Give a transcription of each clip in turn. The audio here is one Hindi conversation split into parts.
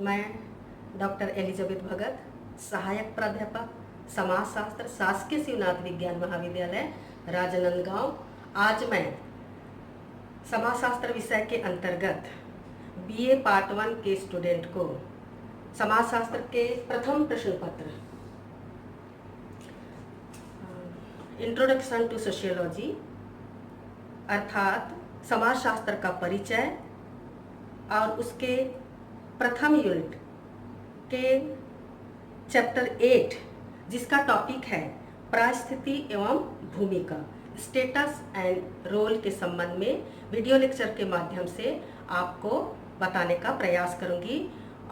मैं डॉक्टर एलिजाबेथ भगत, सहायक प्राध्यापक समाजशास्त्र, शासकीय शिवनाथ विज्ञान महाविद्यालय, राजनांदगांव। आज मैं समाजशास्त्र विषय के अंतर्गत बीए पार्ट 1 के स्टूडेंट को समाजशास्त्र के प्रथम प्रश्न पत्र इंट्रोडक्शन टू सोशियोलॉजी अर्थात समाजशास्त्र का परिचय और उसके प्रथम यूनिट के चैप्टर 8 जिसका टॉपिक है परिस्थिति एवं भूमिका, स्टेटस एंड रोल के संबंध में वीडियो लेक्चर के माध्यम से आपको बताने का प्रयास करूंगी।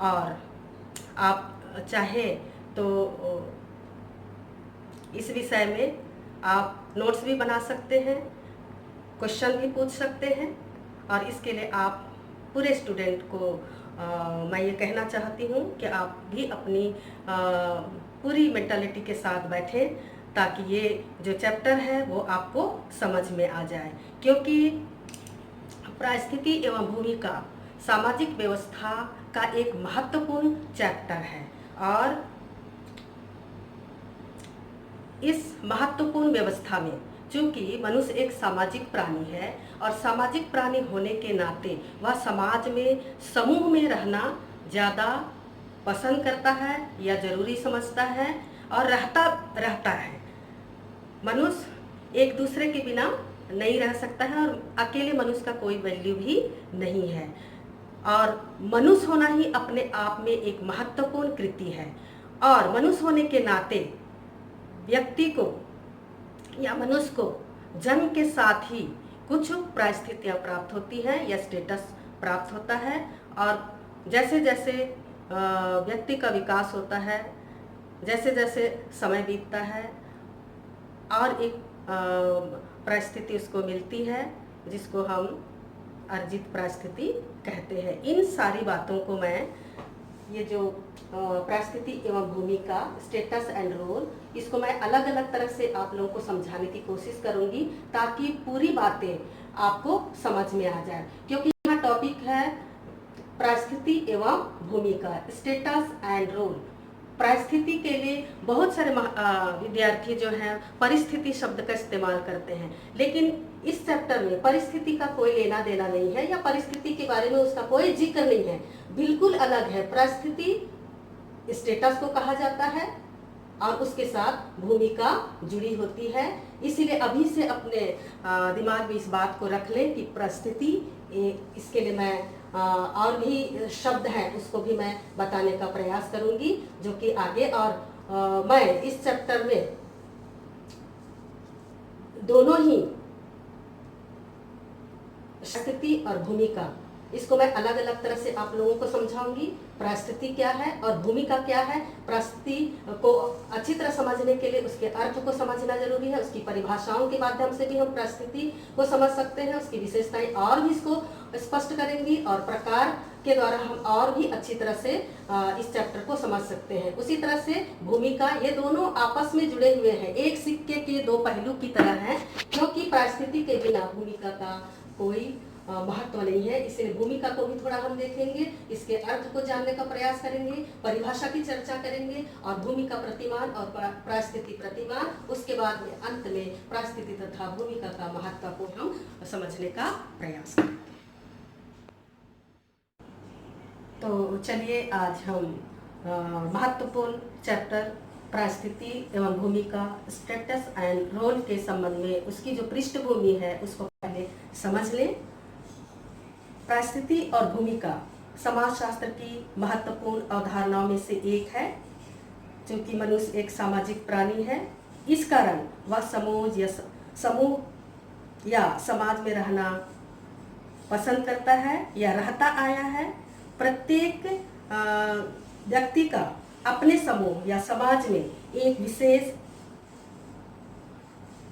और आप चाहे तो इस विषय में आप नोट्स भी बना सकते हैं, क्वेश्चन भी पूछ सकते हैं। और इसके लिए आप पूरे स्टूडेंट को मैं ये कहना चाहती हूँ कि आप भी अपनी पूरी मेंटालिटी के साथ बैठें ताकि ये जो चैप्टर है वो आपको समझ में आ जाए, क्योंकि परिस्थिति एवं भूमिका सामाजिक व्यवस्था का एक महत्वपूर्ण चैप्टर है। और इस महत्वपूर्ण व्यवस्था में चूँकि मनुष्य एक सामाजिक प्राणी है और सामाजिक प्राणी होने के नाते वह समाज में समूह में रहना ज़्यादा पसंद करता है या ज़रूरी समझता है और रहता है। मनुष्य एक दूसरे के बिना नहीं रह सकता है और अकेले मनुष्य का कोई वैल्यू भी नहीं है। और मनुष्य होना ही अपने आप में एक महत्वपूर्ण कृति है। और मनुष्य होने के नाते व्यक्ति को या मनुष्य को जन्म के साथ ही कुछ परिस्थितियाँ प्राप्त होती हैं या स्टेटस प्राप्त होता है। और जैसे जैसे व्यक्ति का विकास होता है, जैसे जैसे समय बीतता है और एक परिस्थिति उसको मिलती है जिसको हम अर्जित परिस्थिति कहते हैं। इन सारी बातों को मैं ये जो परिस्थिति एवं भूमिका, स्टेटस एंड रोल, इसको मैं अलग अलग तरह से आप लोगों को समझाने की कोशिश करूंगी ताकि पूरी बातें आपको समझ में आ जाए। क्योंकि यहाँ टॉपिक है परिस्थिति एवं भूमिका, स्टेटस एंड रोल। परिस्थिति के लिए बहुत सारे विद्यार्थी जो हैं परिस्थिति शब्द का इस्तेमाल करते हैं, लेकिन इस चैप्टर में परिस्थिति का कोई लेना देना नहीं है या परिस्थिति के बारे में उसका कोई जिक्र नहीं है, बिल्कुल अलग है। परिस्थिति स्टेटस को कहा जाता है और उसके साथ भूमिका जुड़ी होती है। इसीलिए अभी से अपने दिमाग में इस बात को रख लें कि परिस्थिति, इसके लिए मैं और भी शब्द हैं उसको भी मैं बताने का प्रयास करूंगी जो कि आगे। और मैं इस चैप्टर में दोनों ही परिस्थिति और भूमिका, इसको मैं अलग अलग तरह से आप लोगों को समझाऊंगी। परिस्थिति क्या है और भूमिका क्या है। परिस्थिति को अच्छी तरह समझने के लिए उसके अर्थ को समझना जरूरी है। उसकी परिभाषाओं के माध्यम से भी हम परिस्थिति को समझ सकते हैं, उसकी विशेषताएं और भी इसको स्पष्ट करेंगी और प्रकार के द्वारा हम और भी अच्छी तरह से इस चैप्टर को समझ सकते हैं। उसी तरह से भूमिका, ये दोनों आपस में जुड़े हुए हैं, एक सिक्के के दो पहलू की तरह हैं, क्योंकि परिस्थिति के बिना भूमिका का कोई महत्व नहीं है। इसलिए भूमिका को भी थोड़ा हम देखेंगे, इसके अर्थ को जानने का प्रयास करेंगे, परिभाषा की चर्चा करेंगे और भूमिका प्रतिमान और परिस्थिति प्रतिमान, उसके बाद में अंत में परिस्थिति तथा भूमिका का महत्व को हम समझने का प्रयास करेंगे। तो चलिए आज हम महत्वपूर्ण चैप्टर परिस्थिति एवं भूमिका, स्टेटस एंड रोल के संबंध में उसकी जो पृष्ठभूमि है उसको पहले समझ लें। परिस्थिति और भूमिका समाजशास्त्र की महत्वपूर्ण अवधारणाओं में से एक है। क्योंकि मनुष्य एक सामाजिक प्राणी है, इस कारण वह समूह या समाज में रहना पसंद करता है या रहता आया है। प्रत्येक व्यक्ति का अपने समूह या समाज में एक विशेष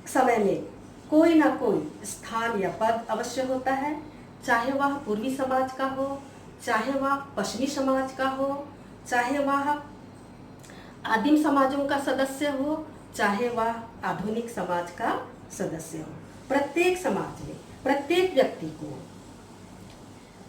समय में कोई ना कोई स्थान या पद अवश्य होता है, चाहे वह पूर्वी समाज का हो, चाहे वह पश्चिमी समाज का हो, चाहे वह आदिम समाजों का सदस्य हो, चाहे वह आधुनिक समाज का सदस्य हो। प्रत्येक समाज में प्रत्येक व्यक्ति को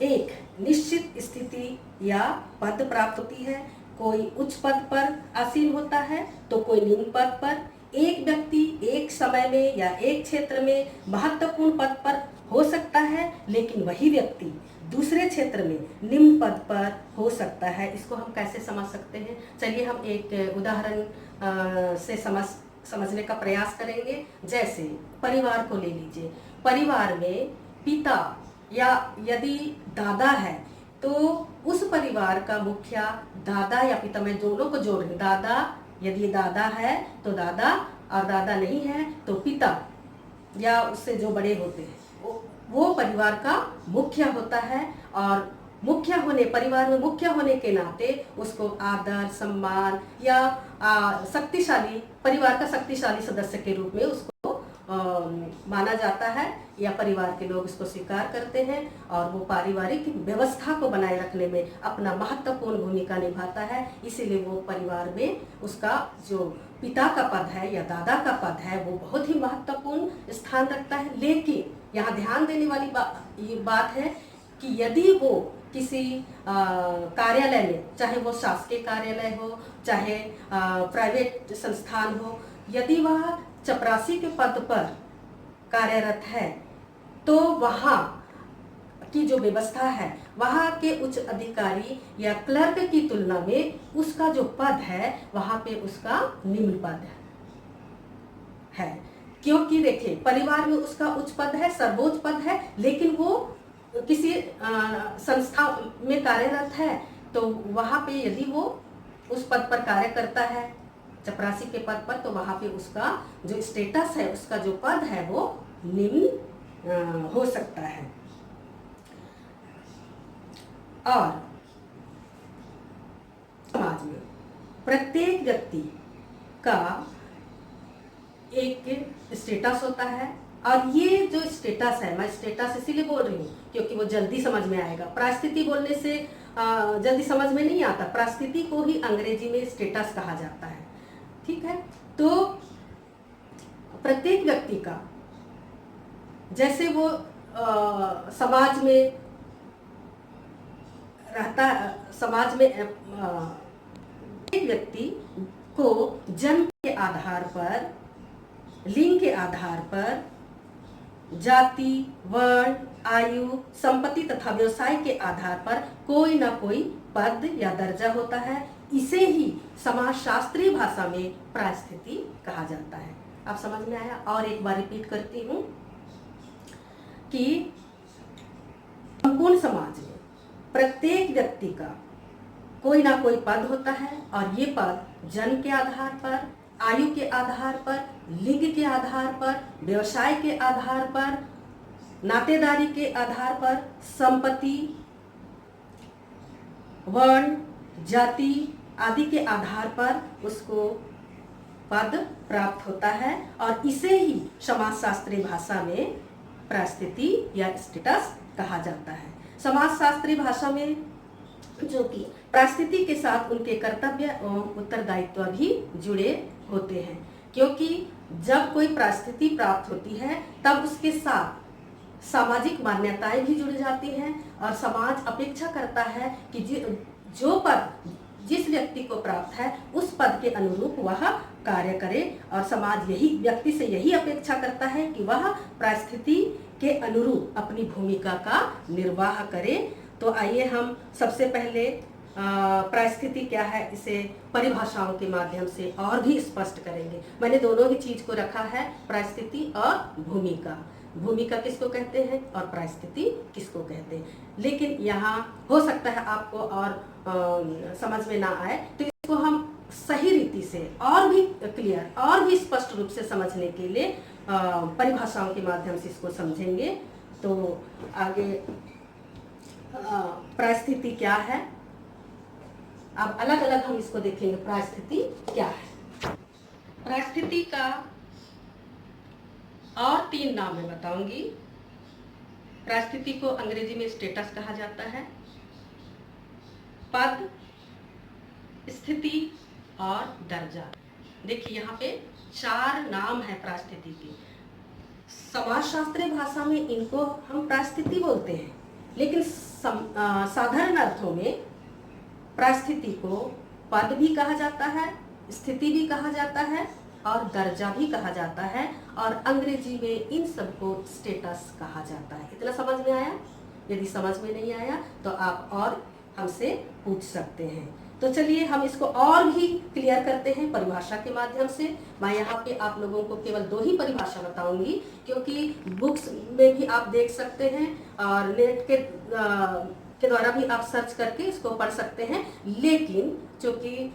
एक निश्चित स्थिति या पद प्राप्त होती है। कोई उच्च पद पर आसीन होता है तो कोई निम्न पद पर। एक व्यक्ति एक समय में या एक क्षेत्र में महत्वपूर्ण पद पर हो सकता है, लेकिन वही व्यक्ति दूसरे क्षेत्र में निम्न पद पर हो सकता है। इसको हम कैसे समझ सकते हैं? चलिए हम एक उदाहरण से समझने का प्रयास करेंगे। जैसे परिवार को ले लीजिए। परिवार में पिता या यदि दादा है तो उस परिवार का मुखिया दादा या पिता, में दोनों को जोड़ रही, दादा, यदि दादा है तो दादा, और दादा नहीं है तो पिता या उससे जो बड़े होते हैं वो परिवार का मुखिया होता है। और मुखिया होने, परिवार में मुखिया होने के नाते उसको आदर, सम्मान या शक्तिशाली, परिवार का शक्तिशाली सदस्य के रूप में उसको माना जाता है, या परिवार के लोग इसको स्वीकार करते हैं। और वो पारिवारिक व्यवस्था को बनाए रखने में अपना महत्वपूर्ण भूमिका निभाता है। इसीलिए वो परिवार में उसका जो पिता का पद है या दादा का पद है वो बहुत ही महत्वपूर्ण स्थान रखता है। लेकिन यहाँ ध्यान देने वाली ये बात है कि यदि वो किसी कार्यालय में, चाहे वो शासकीय कार्यालय हो, चाहे प्राइवेट संस्थान हो, यदि वह चपरासी के पद पर कार्यरत है तो वहाँ की जो व्यवस्था है, वहाँ के उच्च अधिकारी या क्लर्क की तुलना में उसका जो पद है वहाँ पे उसका निम्न पद है। क्योंकि देखिए, परिवार में उसका उच्च पद है, सर्वोच्च पद है, लेकिन वो किसी संस्था में कार्यरत है तो वहाँ पे यदि वो उस पद पर कार्य करता है, चपरासी के पद पर, तो वहाँ पे उसका जो स्टेटस है, उसका जो पद है वो निम्न हो सकता है। और समाज में प्रत्येक व्यक्ति का एक स्टेटस होता है, और ये जो स्टेटस है, मैं स्टेटस इसीलिए बोल रही हूँ क्योंकि वो जल्दी समझ में आएगा। परिस्थिति बोलने से जल्दी समझ में नहीं आता। परिस्थिति को ही अंग्रेजी में स्टेटस कहा जाता है, ठीक है। तो प्रत्येक व्यक्ति का, जैसे वो समाज में रहता, समाज में एक व्यक्ति को जन्म के आधार पर, लिंग के आधार पर, जाति, वर्ण, आयु, संपत्ति तथा व्यवसाय के आधार पर कोई ना कोई पद या दर्जा होता है। इसे ही समाजशास्त्रीय भाषा में परिस्थिति कहा जाता है। आप समझ में आया? और एक बार रिपीट करती हूँ कि संपूर्ण समाज में प्रत्येक व्यक्ति का कोई ना कोई पद होता है, और ये पद जन्म के आधार पर, आयु के आधार पर, लिंग के आधार पर, व्यवसाय के आधार पर, नातेदारी के आधार पर, संपत्ति, वर्ण, जाति आदि के आधार पर उसको पद प्राप्त होता है। और इसे ही समाजशास्त्रीय भाषा में परिस्थिति या स्टेटस कहा जाता है। समाजशास्त्रीय भाषा में जो कि परिस्थिति के साथ उनके कर्तव्य एवं उत्तरदायित्व भी जुड़े होते हैं, क्योंकि जब कोई परिस्थिति प्राप्त होती है तब उसके साथ सामाजिक मान्यताएं भी जुड़ जाती हैं, और समाज अपेक्षा करता है कि जो पद जिस व्यक्ति को प्राप्त है उस पद के अनुरूप वह कार्य करे, और समाज यही व्यक्ति से यही अपेक्षा करता है कि वह परिस्थिति के अनुरूप अपनी भूमिका का निर्वाह करे। तो आइए हम सबसे पहले परिस्थिति क्या है इसे परिभाषाओं के माध्यम से और भी स्पष्ट करेंगे। मैंने दोनों ही चीज को रखा है, परिस्थिति और भूमिका। भूमिका किसको कहते हैं और परिस्थिति किसको कहते हैं। लेकिन यहाँ हो सकता है आपको और समझ में ना आए, तो इसको हम सही रीति से और भी क्लियर और भी स्पष्ट रूप से समझने के लिए परिभाषाओं के माध्यम से इसको समझेंगे। तो आगे परिस्थिति क्या है, अब अलग अलग हम इसको देखेंगे। परिस्थिति क्या है? परिस्थिति का और 3 नाम मैं बताऊंगी। परिस्थिति को अंग्रेजी में स्टेटस कहा जाता है, पद, स्थिति और दर्जा। देखिए यहाँ पे 4 नाम है परिस्थिति के। समाजशास्त्रीय भाषा में इनको हम परिस्थिति बोलते हैं, लेकिन साधारण अर्थों में परिस्थिति को पद भी कहा जाता है, स्थिति भी कहा जाता है और दर्जा भी कहा जाता है, और अंग्रेजी में इन सबको स्टेटस कहा जाता है। इतना समझ में आया? यदि समझ में नहीं आया तो आप और हमसे पूछ सकते हैं। तो चलिए हम इसको और भी क्लियर करते हैं परिभाषा के माध्यम से। मैं यहाँ पे आप लोगों को केवल 2 ही परिभाषा बताऊंगी, क्योंकि बुक्स में भी आप देख सकते हैं और नेट के द्वारा भी आप सर्च करके इसको पढ़ सकते हैं, लेकिन चूंकि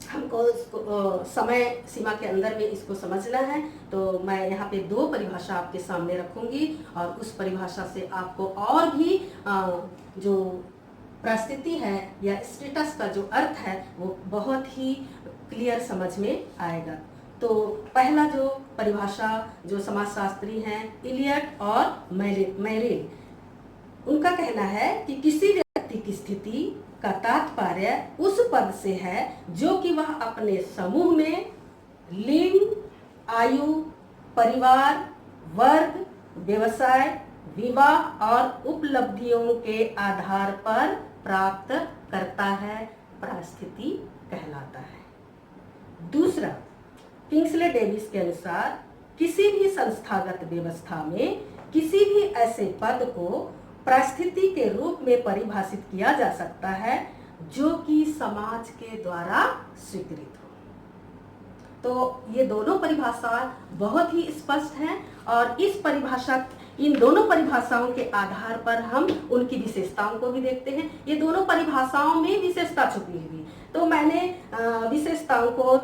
हमको समय सीमा के अंदर में इसको समझना है, तो मैं यहाँ पे 2 परिभाषा आपके सामने रखूंगी और उस परिभाषा से आपको और भी जो परिस्थिति है या स्टेटस का जो अर्थ है वो बहुत ही क्लियर समझ में आएगा। तो पहला जो परिभाषा जो समाजशास्त्री हैं इलियट और मेरिल, उनका कहना है कि किसी व्यक्ति की स्थिति का तात्पर्य उस पद से है जो कि वह अपने समूह में लिंग, आयु, परिवार, वर्ग, व्यवसाय, विवाह और उपलब्धियों के आधार पर प्राप्त करता है, परिस्थिति कहलाता है। दूसरा, किंग्सले डेविस के अनुसार किसी भी संस्थागत व्यवस्था में किसी भी ऐसे पद को परिस्थिति के रूप में परिभाषित किया जा सकता है जो कि समाज के द्वारा स्वीकृत हो। तो ये दोनों परिभाषा बहुत ही स्पष्ट हैं और इन दोनों परिभाषाओं के आधार पर हम उनकी विशेषताओं को भी देखते हैं। ये दोनों परिभाषाओं में विशेषता छुपी हुई, तो मैंने विशेषताओं को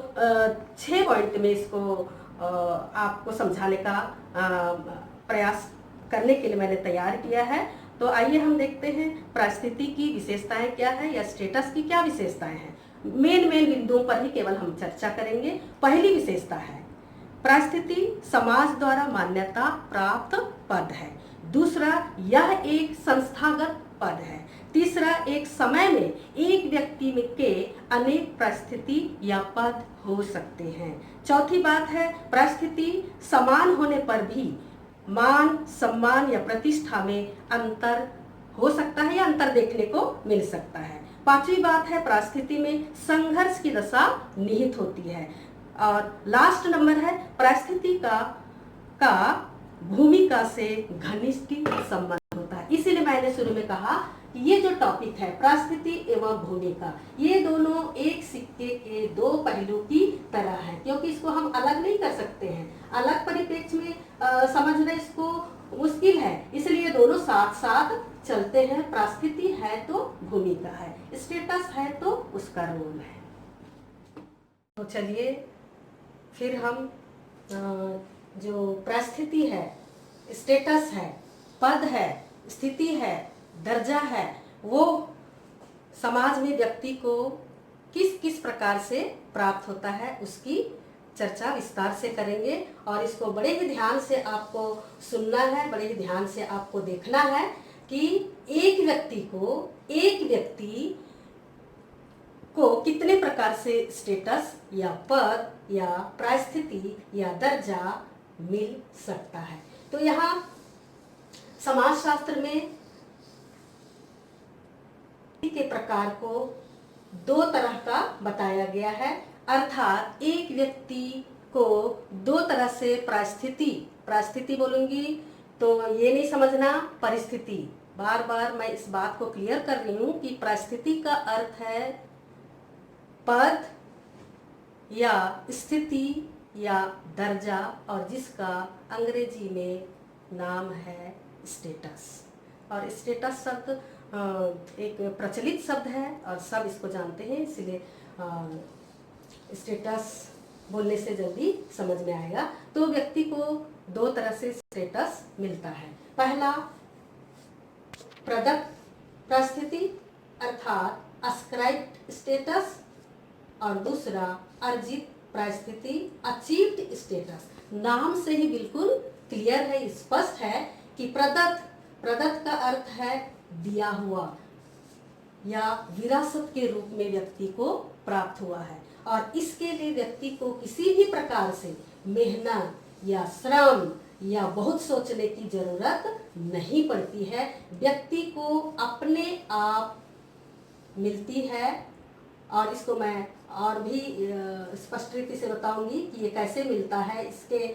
6 पॉइंट में इसको आपको समझाने का प्रयास करने के लिए मैंने तैयार किया है। तो आइए हम देखते हैं परिस्थिति की विशेषताएं क्या है या स्टेटस की क्या विशेषताएं हैं। मेन बिंदुओं पर ही केवल हम चर्चा करेंगे। पहली विशेषता है परिस्थिति समाज द्वारा मान्यता प्राप्त पद है। दूसरा, यह एक संस्थागत पद है। तीसरा, एक समय में एक व्यक्ति में के अनेक परिस्थिति या पद हो सकते हैं। चौथी बात है परिस्थिति समान होने पर भी मान, सम्मान या प्रतिष्ठा में अंतर हो सकता है या अंतर देखने को मिल सकता है। पांचवी बात है परिस्थिति में संघर्ष की दशा निहित होती है। और लास्ट नंबर है परिस्थिति का भूमिका से घनिष्ठ संबंध होता है। इसीलिए मैंने शुरू में कहा कि ये जो टॉपिक है परिस्थिति एवं भूमिका, ये दोनों एक सिक्के के 2 पहलू की तरह है, क्योंकि इसको हम अलग नहीं कर सकते हैं। अलग परिप्रेक्ष्य में समझना इसको मुश्किल है, इसलिए दोनों साथ साथ चलते हैं। परिस्थिति है तो भूमिका है, स्टेटस है तो उसका रोल है। तो चलिए फिर हम जो परिस्थिति है, स्टेटस है, पद है, स्थिति है, दर्जा है, वो समाज में व्यक्ति को किस किस प्रकार से प्राप्त होता है उसकी चर्चा विस्तार से करेंगे। और इसको बड़े ही ध्यान से आपको सुनना है, बड़े ही ध्यान से आपको देखना है कि एक व्यक्ति को कितने प्रकार से स्टेटस या पद या परिस्थिति या दर्जा मिल सकता है। तो यहाँ समाजशास्त्र में के प्रकार को 2 तरह का बताया गया है, अर्थात एक व्यक्ति को 2 तरह से परिस्थिति बोलूंगी तो ये नहीं समझना परिस्थिति। बार बार मैं इस बात को क्लियर कर रही हूँ कि परिस्थिति का अर्थ है पद या स्थिति या दर्जा, और जिसका अंग्रेजी में नाम है स्टेटस। और स्टेटस शब्द एक प्रचलित शब्द है और सब इसको जानते हैं, इसलिए स्टेटस बोलने से जल्दी समझ में आएगा। तो व्यक्ति को 2 तरह से स्टेटस मिलता है। पहला प्रदत्त परिस्थिति अर्थात अस्क्राइब्ड स्टेटस, और दूसरा अर्जित परिस्थिति अचीव्ड स्टेटस। नाम से ही बिल्कुल क्लियर है, स्पष्ट है कि प्रदत्त का अर्थ है दिया हुआ या विरासत के रूप में व्यक्ति को प्राप्त हुआ है, और इसके लिए व्यक्ति को किसी भी प्रकार से मेहनत या श्रम या बहुत सोचने की जरूरत नहीं पड़ती है। व्यक्ति को अपने आप मिलती है। और इसको मैं और भी स्पष्ट रीति से बताऊंगी कि ये कैसे मिलता है, इसके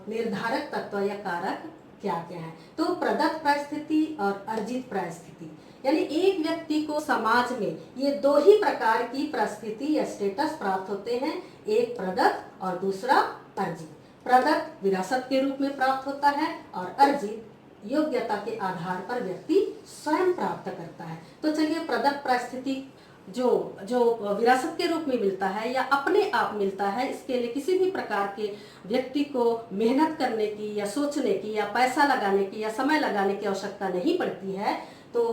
निर्धारक तत्व या कारक क्या क्या है। तो प्रदत्त परिस्थिति और अर्जित परिस्थिति, यानी एक व्यक्ति को समाज में ये दो ही प्रकार की परिस्थिति या स्टेटस प्राप्त होते हैं, एक प्रदत्त और दूसरा अर्जित। प्रदत्त विरासत के रूप में प्राप्त होता है और अर्जित योग्यता के आधार पर व्यक्ति स्वयं प्राप्त करता है। तो चलिए, प्रदत्त परिस्थिति जो जो विरासत के रूप में मिलता है या अपने आप मिलता है, इसके लिए किसी भी प्रकार के व्यक्ति को मेहनत करने की या सोचने की या पैसा लगाने की या समय लगाने की आवश्यकता नहीं पड़ती है। तो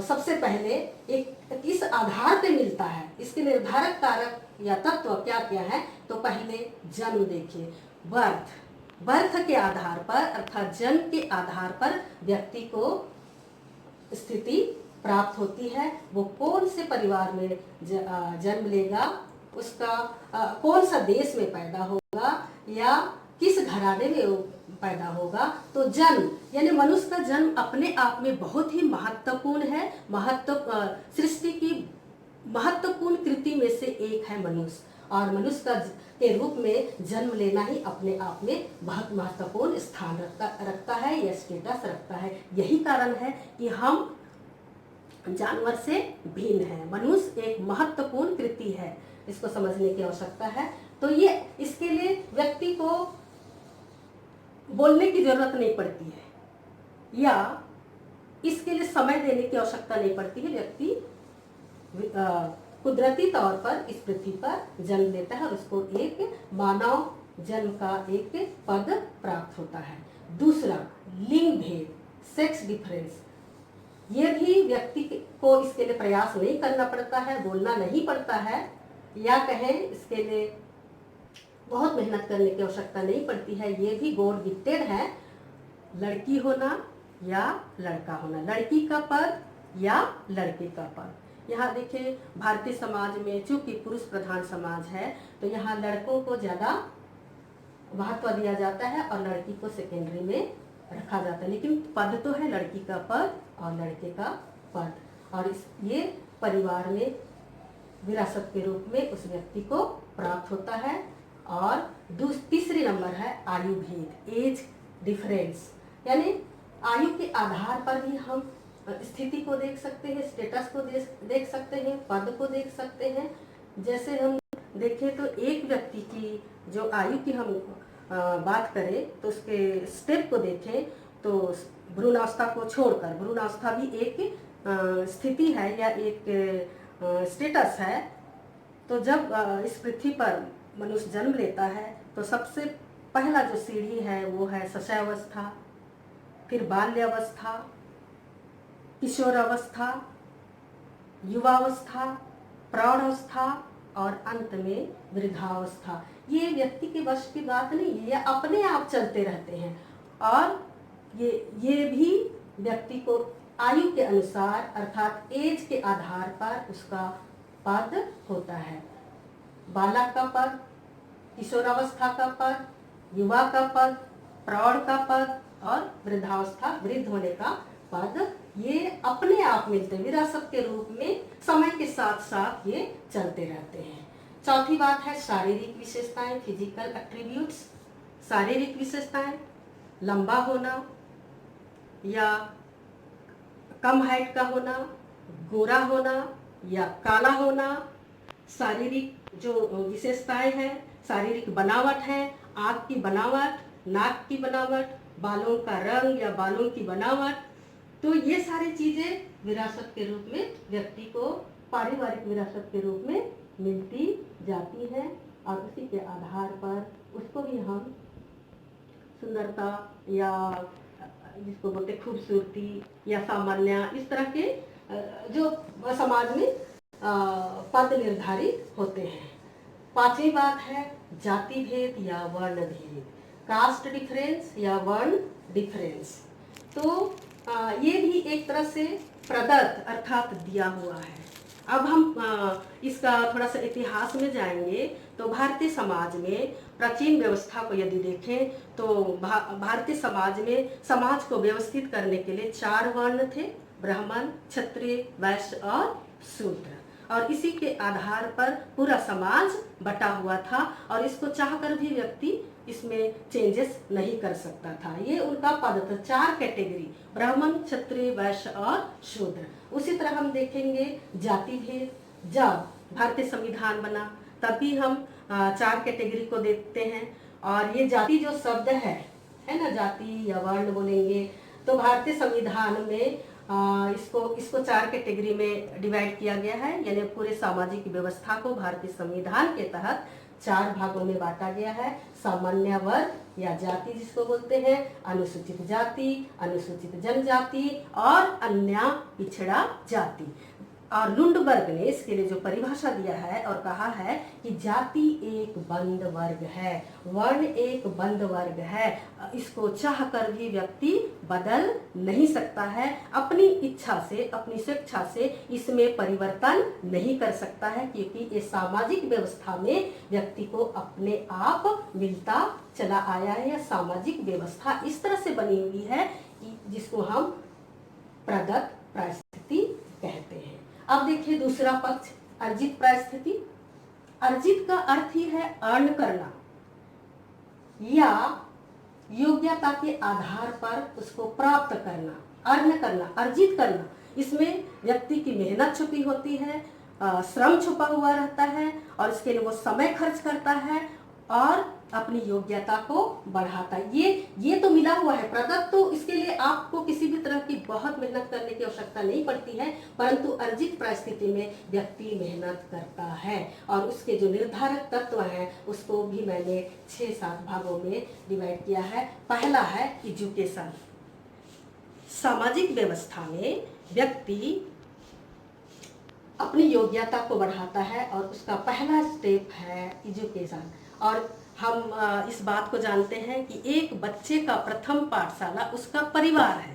सबसे पहले एक किस आधार पे मिलता है, इसके निर्धारक कारक या तत्व क्या क्या है। तो पहले जन्म देखिए, बर्थ के आधार पर अर्थात जन्म के आधार पर व्यक्ति को स्थिति प्राप्त होती है। वो कौन से परिवार में जन्म लेगा, उसका कौन सा देश में पैदा होगा या किस घराने में वो पैदा होगा। तो जन्म यानी मनुष्य का जन्म अपने आप में बहुत ही महत्वपूर्ण है। सृष्टि की महत्वपूर्ण कृति में से एक है मनुष्य, और मनुष्य का के रूप में जन्म लेना ही अपने आप में बहुत महत्वपूर्ण स्थान रखता है या स्टेटस रखता है। यही कारण है कि हम जानवर से भिन्न है। मनुष्य एक महत्वपूर्ण कृति है, इसको समझने की आवश्यकता है। तो ये इसके लिए व्यक्ति को बोलने की जरूरत नहीं पड़ती है या इसके लिए समय देने की आवश्यकता नहीं पड़ती है। व्यक्ति कुदरती तौर पर इस पृथ्वी पर जन्म लेता है और उसको एक मानव जन्म का एक पद प्राप्त होता है। दूसरा, लिंग भेद, सेक्स डिफरेंस, ये भी व्यक्ति को इसके लिए प्रयास नहीं करना पड़ता है, बोलना नहीं पड़ता है, या कहें इसके लिए बहुत मेहनत करने की आवश्यकता नहीं पड़ती है। ये भी गॉड गिफ्टेड है, लड़की होना या लड़का होना, लड़की का पद या लड़के का पद। यहाँ देखिए, भारतीय समाज में चूंकि पुरुष प्रधान समाज है, तो यहाँ लड़कों को ज़्यादा महत्व दिया जाता है और लड़की को सेकेंडरी में रखा जाता है। लेकिन पद तो है लड़की का पद और लड़के का पद, और ये परिवार में विरासत के रूप में उस व्यक्ति को प्राप्त होता है। और तीसरी नंबर है आयु भेद, एज डिफरेंस, यानी आयु के आधार पर भी हम स्थिति को देख सकते हैं, स्टेटस को देख सकते हैं, पद को देख सकते हैं। जैसे हम देखें तो एक व्यक्ति की जो आयु की हम बात करें तो उसके स्टेप को देखें तो भ्रूणावस्था को छोड़कर, भ्रूणावस्था भी एक स्थिति है या एक स्टेटस है। तो जब इस पृथ्वी पर मनुष्य जन्म लेता है तो सबसे पहला जो सीढ़ी है वो है शैशवावस्था, फिर बाल्यावस्था, किशोरावस्था, युवावस्था, प्रौढ़ावस्था और अंत में वृद्धावस्था। ये व्यक्ति के वश की बात नहीं है, ये अपने आप चलते रहते हैं। और ये भी व्यक्ति को आयु के अनुसार अर्थात एज के आधार पर उसका पद होता है। बालक का पद, किशोरावस्था का पद, युवा का पद, प्रौढ़ का पद और वृद्धावस्था, वृद्ध होने का पद, ये अपने आप मिलते हैं विरासत के रूप में, समय के साथ साथ ये चलते रहते हैं। चौथी बात है शारीरिक विशेषताएं, फिजिकल एट्रीब्यूट्स। शारीरिक विशेषताएं, लंबा होना या कम हाइट का होना, गोरा होना या काला होना। शारीरिक जो विशेषताएं हैं, शारीरिक बनावट है, आँख की बनावट, नाक की बनावट, बालों का रंग या बालों की बनावट। तो ये सारी चीजें विरासत के रूप में व्यक्ति को पारिवारिक विरासत के रूप में मिलती जाती है और उसी के आधार पर उसको भी हम सुंदरता या जिसको बोलते खूबसूरती या सामान्य, इस तरह के जो समाज में पद निर्धारित होते हैं। पांचवी बात है जाति भेद या वर्ण भेद, कास्ट डिफरेंस या वर्ण डिफरेंस। तो ये भी एक तरह से प्रदत्त अर्थात दिया हुआ है। अब हम इसका थोड़ा सा इतिहास में जाएंगे तो भारतीय समाज में प्राचीन व्यवस्था को यदि देखें तो भारतीय समाज में समाज को व्यवस्थित करने के लिए 4 वर्ण थे, ब्राह्मण, क्षत्रिय, वैश्य और शूद्र। और इसी के आधार पर पूरा समाज बटा हुआ था और इसको चाहकर भी व्यक्ति इसमें चेंजेस नहीं कर सकता था। ये उनका पद था, 4 कैटेगरी, ब्राह्मण, क्षत्रिय, वैश्य और शूद्र। उसी तरह हम देखेंगे जाति भेद। जब भारतीय संविधान बना तभी हम 4 कैटेगरी को देखते हैं। और ये जाति जो शब्द है ना, जाति या वर्ण बोलेंगे तो भारतीय संविधान में इसको 4 कैटेगरी में डिवाइड किया गया है। यानी पूरे सामाजिक व्यवस्था को भारतीय संविधान के तहत 4 भागों में बांटा गया है। सामान्य वर्ग या जाति जिसको बोलते हैं, अनुसूचित जाति, अनुसूचित जनजाति और अन्य पिछड़ा जाति। और लुंडबर्ग ने इसके लिए जो परिभाषा दिया है और कहा है कि जाति एक बंद वर्ग है, वर्ण एक बंद वर्ग है, इसको चाहकर भी व्यक्ति बदल नहीं सकता है। अपनी इच्छा से, अपनी स्वेच्छा से इसमें परिवर्तन नहीं कर सकता है, क्योंकि ये सामाजिक व्यवस्था में व्यक्ति को अपने आप मिलता चला आया है। या सामाजिक व्यवस्था इस तरह से बनी हुई है कि जिसको हम प्रदत्त परिस्थिति कहते हैं। अब देखिए दूसरा पक्ष, अर्जित परिस्थिति। अर्जित का अर्थ ही है अर्न करना या योग्यता के आधार पर उसको प्राप्त करना, अर्न करना, अर्जित करना। इसमें व्यक्ति की मेहनत छुपी होती है, श्रम छुपा हुआ रहता है और इसके लिए वो समय खर्च करता है और अपनी योग्यता को बढ़ाता है। ये तो मिला हुआ है प्रदत्त, तो इसके लिए आपको किसी भी तरह की बहुत मेहनत करने की आवश्यकता नहीं पड़ती है। परंतु अर्जित परिस्थिति में व्यक्ति मेहनत करता है और उसके जो निर्धारक तत्व हैं उसको भी मैंने 6-7 भागों में डिवाइड किया है। पहला है एजुकेशन। सामाजिक व्यवस्था में व्यक्ति अपनी योग्यता को बढ़ाता है और उसका पहला स्टेप है एजुकेशन। और हम इस बात को जानते हैं कि एक बच्चे का प्रथम पाठशाला उसका परिवार है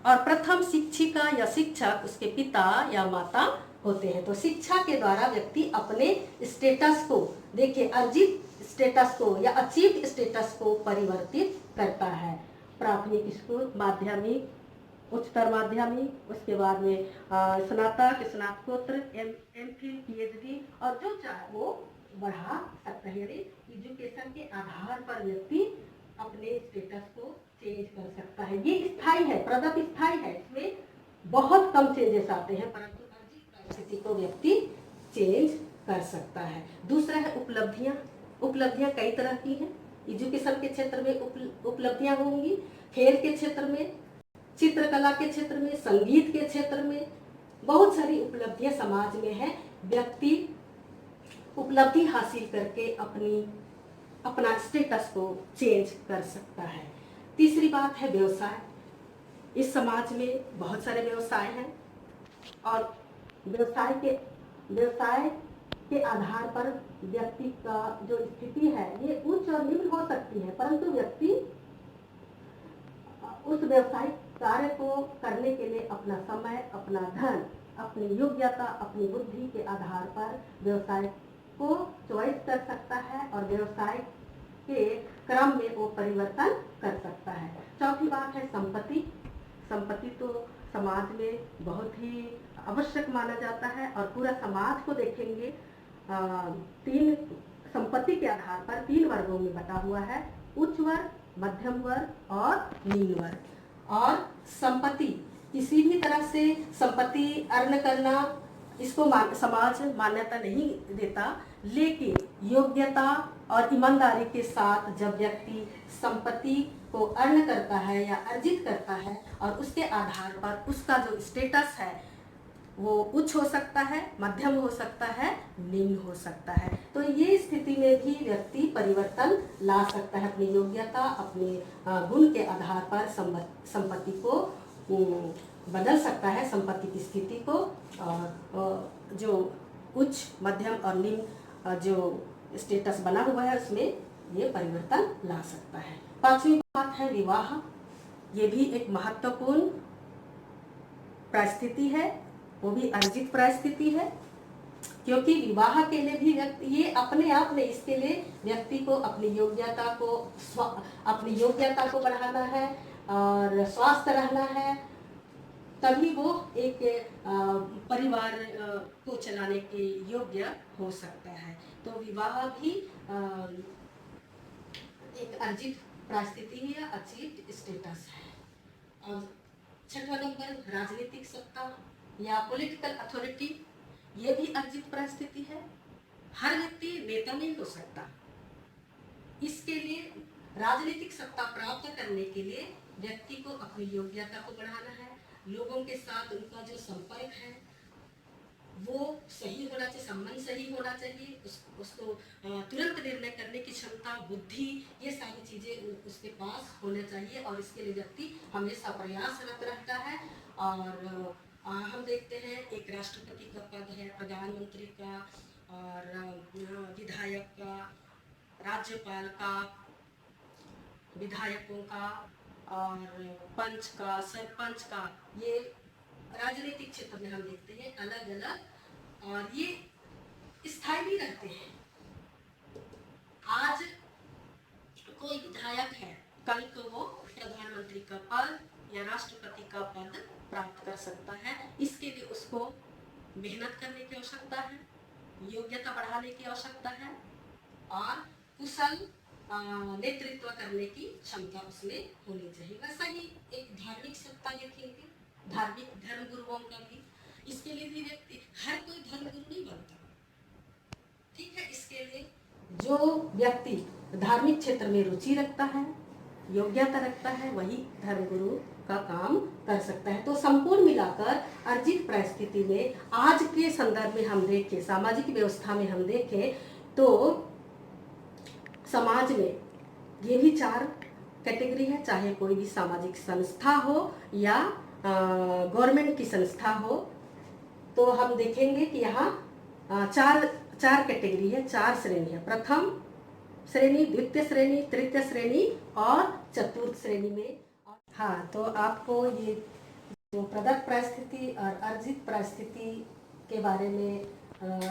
और प्रथम शिक्षिका या शिक्षक उसके पिता या माता होते हैं। तो शिक्षा के द्वारा व्यक्ति अपने स्टेटस को, देखिए अर्जित स्टेटस को या अचीव्ड स्टेटस को परिवर्तित करता है। प्राथमिक स्कूल, माध्यमिक, उच्चतर माध्यमिक, उसके बाद में स्नातक, स्नातकोत्तर, एमफिल, पीएचडी और जो चाहे वो बढ़ा सकता है। यानी एजुकेशन के आधार पर व्यक्ति अपने स्टेटस को चेंज कर सकता है। ये स्थायी है, प्रदत्त स्थायी है, इसमें बहुत कम चेंजेस आते हैं, परंतु अर्जित परिस्थिति को व्यक्ति चेंज कर सकता है। दूसरा है उपलब्धियां। उपलब्धियां कई तरह की हैं। एजुकेशन के क्षेत्र में उपलब्धियां होंगी, खेल के क्षेत्र में, चित्रकला के क्षेत्र में, संगीत के क्षेत्र में बहुत सारी उपलब्धियां समाज में है। व्यक्ति उपलब्धि हासिल करके अपना स्टेटस को चेंज कर सकता है। तीसरी बात है व्यवसाय। इस समाज में बहुत सारे व्यवसाय हैं और व्यवसाय के आधार पर व्यक्ति का जो स्थिति है ये उच्च और निम्न हो सकती है, परंतु व्यक्ति उस व्यवसायिक कार्य को करने के लिए अपना समय, अपना धन, अपनी योग्यता, अपनी बुद्धि के आधार पर व्यवसाय को चॉइस कर सकता है और व्यवसाय के क्रम में वो परिवर्तन कर सकता है। चौथी बात है संपत्ति। संपत्ति तो समाज में बहुत ही आवश्यक माना जाता है और पूरा समाज को देखेंगे 3 संपत्ति के आधार पर 3 वर्गों में बटा हुआ है, उच्च वर्ग, मध्यम वर्ग और निम्न वर्ग। और संपत्ति, किसी भी तरह से संपत्ति अर्न करना इसको समाज मान्यता नहीं देता, लेकिन योग्यता और ईमानदारी के साथ जब व्यक्ति संपत्ति को अर्न करता है या अर्जित करता है और उसके आधार पर उसका जो स्टेटस है वो उच्च हो सकता है, मध्यम हो सकता है, निम्न हो सकता है, तो ये स्थिति में भी व्यक्ति परिवर्तन ला सकता है। अपनी योग्यता, अपने गुण के आधार पर संपत्ति को बदल सकता है, संपत्ति की स्थिति को, और जो उच्च, मध्यम और निम्न जो स्टेटस बना हुआ है उसमें ये परिवर्तन ला सकता है। 5वीं बात है विवाह। ये भी एक महत्वपूर्ण परिस्थिति है, वो भी अर्जित परिस्थिति है। क्योंकि विवाह के लिए भी व्यक्ति ये अपने आप में, इसके लिए व्यक्ति को अपनी योग्यता को बढ़ाना है और स्वस्थ रहना है, तभी वो एक परिवार को चलाने के योग्य हो सकता है। तो विवाह भी एक अर्जित परिस्थिति है या अचीव्ड स्टेटस है। और छठवां नंबर राजनीतिक सत्ता या पॉलिटिकल अथॉरिटी, ये भी अर्जित परिस्थिति है। हर व्यक्ति नेता नहीं हो सकता। इसके लिए राजनीतिक सत्ता प्राप्त करने के लिए व्यक्ति को अपनी योग्यता को बढ़ाना है, लोगों के साथ उनका जो संपर्क है वो सही होना चाहिए, संबंध सही होना चाहिए, उसको तुरंत निर्णय करने की क्षमता, बुद्धि, ये सारी चीज़ें उसके पास होना चाहिए। और इसके लिए व्यक्ति हमेशा प्रयासरत रहता है। और हम देखते हैं एक राष्ट्रपति का पद है, प्रधानमंत्री का, और विधायक का, राज्यपाल का, विधायकों का, और पंच का, सरपंच का, ये राजनीतिक क्षेत्र में हम देखते हैं अलग अलग, और ये स्थायी भी रहते हैं। आज कोई विधायक है, कल को वो प्रधानमंत्री का पद या राष्ट्रपति का पद प्राप्त कर सकता है। इसके लिए उसको मेहनत करने की आवश्यकता है, योग्यता बढ़ाने की आवश्यकता है, और कुशल नेतृत्व करने की क्षमता उसमें होनी चाहिए। वैसा ही एक धार्मिक सत्ता देखेंगे, धार्मिक धर्म गुरुओं का भी, इसके लिए भी व्यक्ति, हर कोई धर्म गुरु नहीं बनता, ठीक है। इसके लिए जो व्यक्ति धार्मिक क्षेत्र में रुचि रखता है, योग्यता रखता है, वही धर्म गुरु का काम कर सकता है। तो संपूर्ण मिलाकर अर्जित परिस्थिति में आज के संदर्भ में हम देखें, सामाजिक व्यवस्था में हम देखें, तो समाज में ये भी 4 कैटेगरी है, चाहे कोई भी सामाजिक संस्था हो या गवर्नमेंट की संस्था हो। तो हम देखेंगे कि यहाँ चार कैटेगरी है, 4 श्रेणी है। प्रथम श्रेणी, द्वितीय श्रेणी, तृतीय श्रेणी और चतुर्थ श्रेणी में। हाँ, तो आपको ये जो प्रदत्त परिस्थिति और अर्जित परिस्थिति के बारे में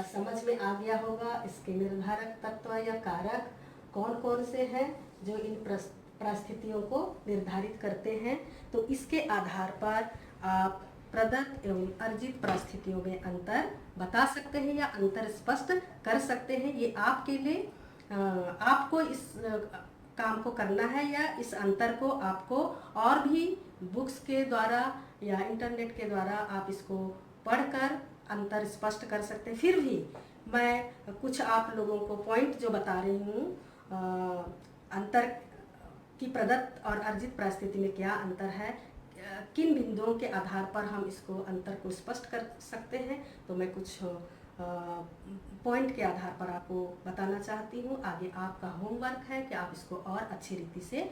समझ में आ गया होगा। इसके निर्धारक तत्व या कारक कौन कौन से हैं जो इन परिस्थितियों को निर्धारित करते हैं। तो इसके आधार पर आप प्रदत्त एवं अर्जित परिस्थितियों में अंतर बता सकते हैं या अंतर स्पष्ट कर सकते हैं। ये आपके लिए आपको इस काम को करना है, या इस अंतर को आपको और भी बुक्स के द्वारा या इंटरनेट के द्वारा आप इसको पढ़कर अंतर स्पष्ट कर सकते हैं। फिर भी मैं कुछ आप लोगों को पॉइंट जो बता रही हूँ, अंतर की प्रदत्त और अर्जित परिस्थिति में क्या अंतर है, किन बिंदुओं के आधार पर हम इसको अंतर को स्पष्ट कर सकते हैं, तो मैं कुछ पॉइंट के आधार पर आपको बताना चाहती हूँ। आगे आपका होमवर्क है कि आप इसको और अच्छी रीति से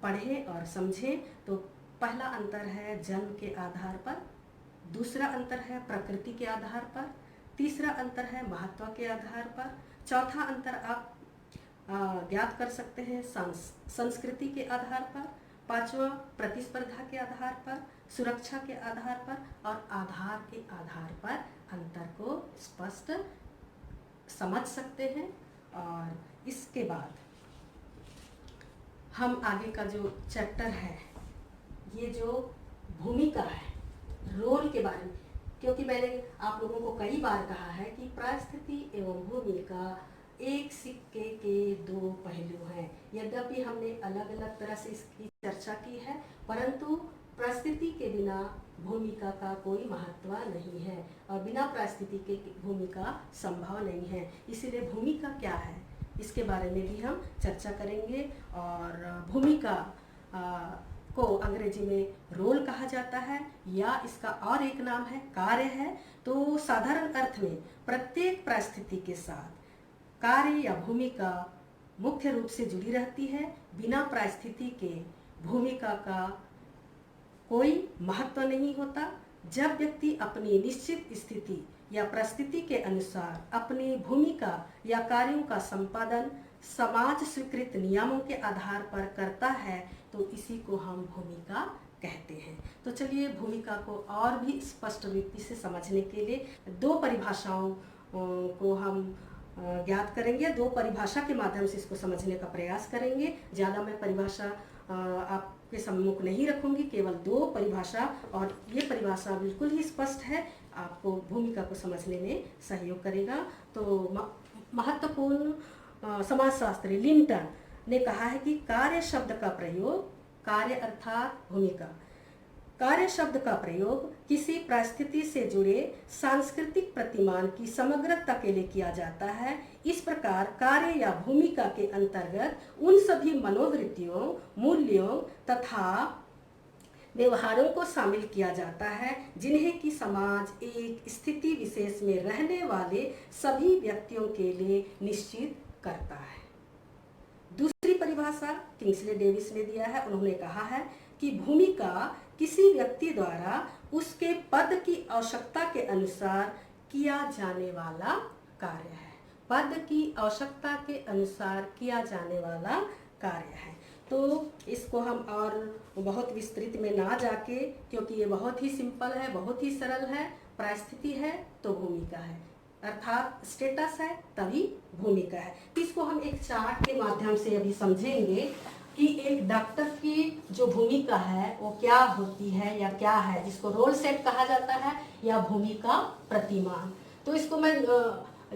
पढ़ें और समझें। तो पहला अंतर है जन्म के आधार पर, दूसरा अंतर है प्रकृति के आधार पर, तीसरा अंतर है महत्व के आधार पर, चौथा अंतर आप ज्ञात कर सकते हैं संस्कृति के आधार पर, पांचवा प्रतिस्पर्धा के आधार पर, सुरक्षा के आधार पर, और आधार के आधार पर अंतर को स्पष्ट समझ सकते हैं। और इसके बाद हम आगे का जो चैप्टर है, ये जो भूमिका है, रोल के बारे में, क्योंकि मैंने आप लोगों को कई बार कहा है कि परिस्थिति एवं भूमिका एक सिक्के के 2 पहलू हैं। यद्यपि हमने अलग अलग तरह से इसकी चर्चा की है, परंतु परिस्थिति के बिना भूमिका का कोई महत्व नहीं है, और बिना परिस्थिति के भूमिका संभव नहीं है। इसीलिए भूमिका क्या है, इसके बारे में भी हम चर्चा करेंगे। और भूमिका को अंग्रेजी में रोल कहा जाता है, या इसका और एक नाम है कार्य है। तो साधारण अर्थ में प्रत्येक परिस्थिति के साथ कार्य या भूमिका मुख्य रूप से जुड़ी रहती है। बिना परिस्थिति के भूमिका का कोई महत्व नहीं होता। जब व्यक्ति अपनी निश्चित स्थिति या परिस्थिति के अनुसार अपनी भूमिका या कार्यों का संपादन समाज स्वीकृत नियमों के आधार पर करता है, तो इसी को हम भूमिका कहते हैं। तो चलिए भूमिका को और भी स्पष्ट रूप से समझने के लिए दो परिभाषाओं को हम ज्ञात करेंगे। दो परिभाषा के माध्यम से इसको समझने का प्रयास करेंगे। ज़्यादा मैं परिभाषा आपके सम्मुख नहीं रखूंगी, केवल दो परिभाषा, और ये परिभाषा बिल्कुल ही स्पष्ट है, आपको भूमिका को समझने में सहयोग करेगा। तो महत्वपूर्ण समाजशास्त्री लिंटन ने कहा है कि कार्य शब्द का प्रयोग, कार्य अर्थात भूमिका, कार्य शब्द का प्रयोग किसी परिस्थिति से जुड़े सांस्कृतिक प्रतिमान की समग्रता के लिए किया जाता है। इस प्रकार कार्य या भूमिका के अंतर्गत उन सभी मनोवृत्तियों, मूल्यों तथा व्यवहारों को शामिल किया जाता है जिन्हें कि समाज एक स्थिति विशेष में रहने वाले सभी व्यक्तियों के लिए निश्चित करता है। दूसरी परिभाषा किंग्सले डेविस ने दिया है। उन्होंने कहा है कि भूमिका किसी व्यक्ति द्वारा उसके पद की आवश्यकता के अनुसार किया जाने वाला कार्य है। पद की आवश्यकता के अनुसार किया जाने वाला कार्य है। तो इसको हम और बहुत विस्तृत में ना जाके, क्योंकि ये बहुत ही सिंपल है, बहुत ही सरल है, परिस्थिति है तो भूमिका है, अर्थात स्टेटस है तभी भूमिका है। इसको हम एक चार्ट के माध्यम से अभी समझेंगे कि एक डॉक्टर की जो भूमिका है वो क्या होती है या क्या है, जिसको रोल सेट कहा जाता है या भूमिका प्रतिमान। तो इसको मैं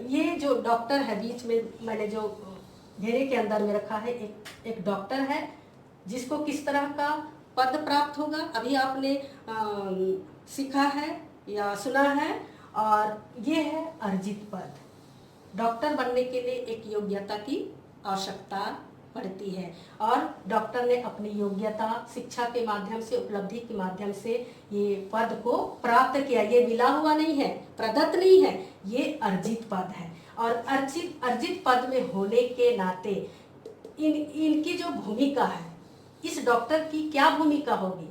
ये जो डॉक्टर है बीच में मैंने जो घेरे के अंदर में रखा है, एक डॉक्टर है जिसको किस तरह का पद प्राप्त होगा अभी आपने सीखा है या सुना है, और ये है अर्जित पद। डॉक्टर बनने के लिए एक योग्यता की आवश्यकता पड़ती है और डॉक्टर ने अपनी योग्यता शिक्षा के माध्यम से, उपलब्धि के माध्यम से ये पद को प्राप्त किया। ये मिला हुआ नहीं है, प्रदत्त नहीं है, ये अर्जित पद है। और अर्जित पद में होने के नाते इनकी जो भूमिका है, इस डॉक्टर की क्या भूमिका होगी?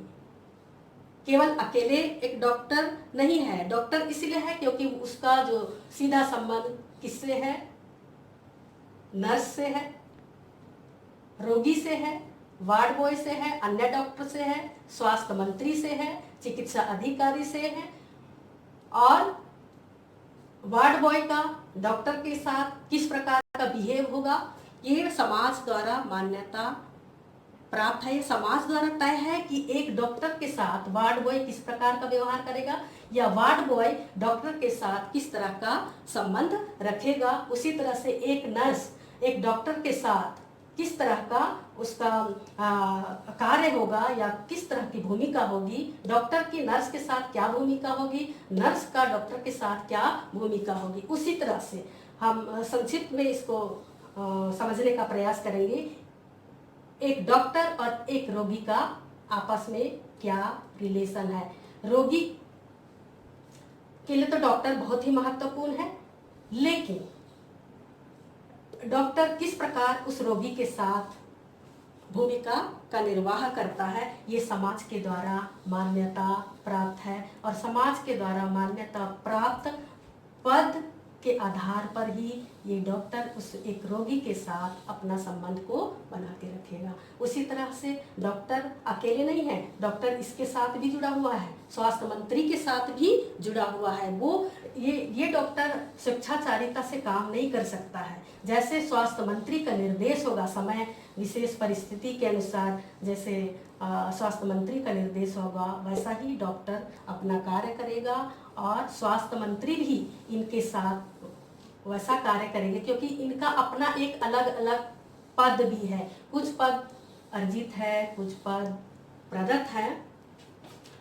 केवल अकेले एक डॉक्टर नहीं है। डॉक्टर इसलिए है क्योंकि उसका जो सीधा संबंध किससे है? नर्स से है, रोगी से है, वार्ड बॉय से है, अन्य डॉक्टर से है, स्वास्थ्य मंत्री से है, चिकित्सा अधिकारी से है। और वार्ड बॉय का डॉक्टर के साथ किस प्रकार का बिहेव होगा, ये समाज द्वारा मान्यता प्राप्त है। समाज द्वारा तय है कि एक डॉक्टर के साथ वार्ड बॉय किस प्रकार का व्यवहार करेगा या वार्ड बॉय डॉक्टर के साथ किस तरह का संबंध रखेगा। उसी तरह से एक नर्स एक डॉक्टर के साथ किस तरह का उसका कार्य होगा या किस तरह की भूमिका होगी, डॉक्टर की नर्स के साथ क्या भूमिका होगी, नर्स का डॉक्टर के साथ क्या भूमिका होगी। उसी तरह से हम संक्षिप्त में इसको समझने का प्रयास करेंगे। एक डॉक्टर और एक रोगी का आपस में क्या रिलेशन है। रोगी के लिए तो डॉक्टर बहुत ही महत्वपूर्ण है, लेकिन डॉक्टर किस प्रकार उस रोगी के साथ भूमिका का निर्वाह करता है, ये समाज के द्वारा मान्यता प्राप्त है। और समाज के द्वारा मान्यता प्राप्त पद के आधार पर ही ये डॉक्टर उस एक रोगी के साथ अपना संबंध को बना के रखेगा। उसी तरह से डॉक्टर अकेले नहीं है, डॉक्टर इसके साथ भी जुड़ा हुआ है, स्वास्थ्य मंत्री के साथ भी जुड़ा हुआ है। वो ये डॉक्टर स्वेच्छाचारिता से काम नहीं कर सकता है। जैसे स्वास्थ्य मंत्री का निर्देश होगा समय विशेष परिस्थिति के अनुसार, जैसे स्वास्थ्य मंत्री का निर्देश होगा, वैसा ही डॉक्टर अपना कार्य करेगा और स्वास्थ्य मंत्री भी इनके साथ वैसा कार्य करेंगे, क्योंकि इनका अपना एक अलग अलग पद भी है। कुछ पद अर्जित है, कुछ पद प्रदत्त है।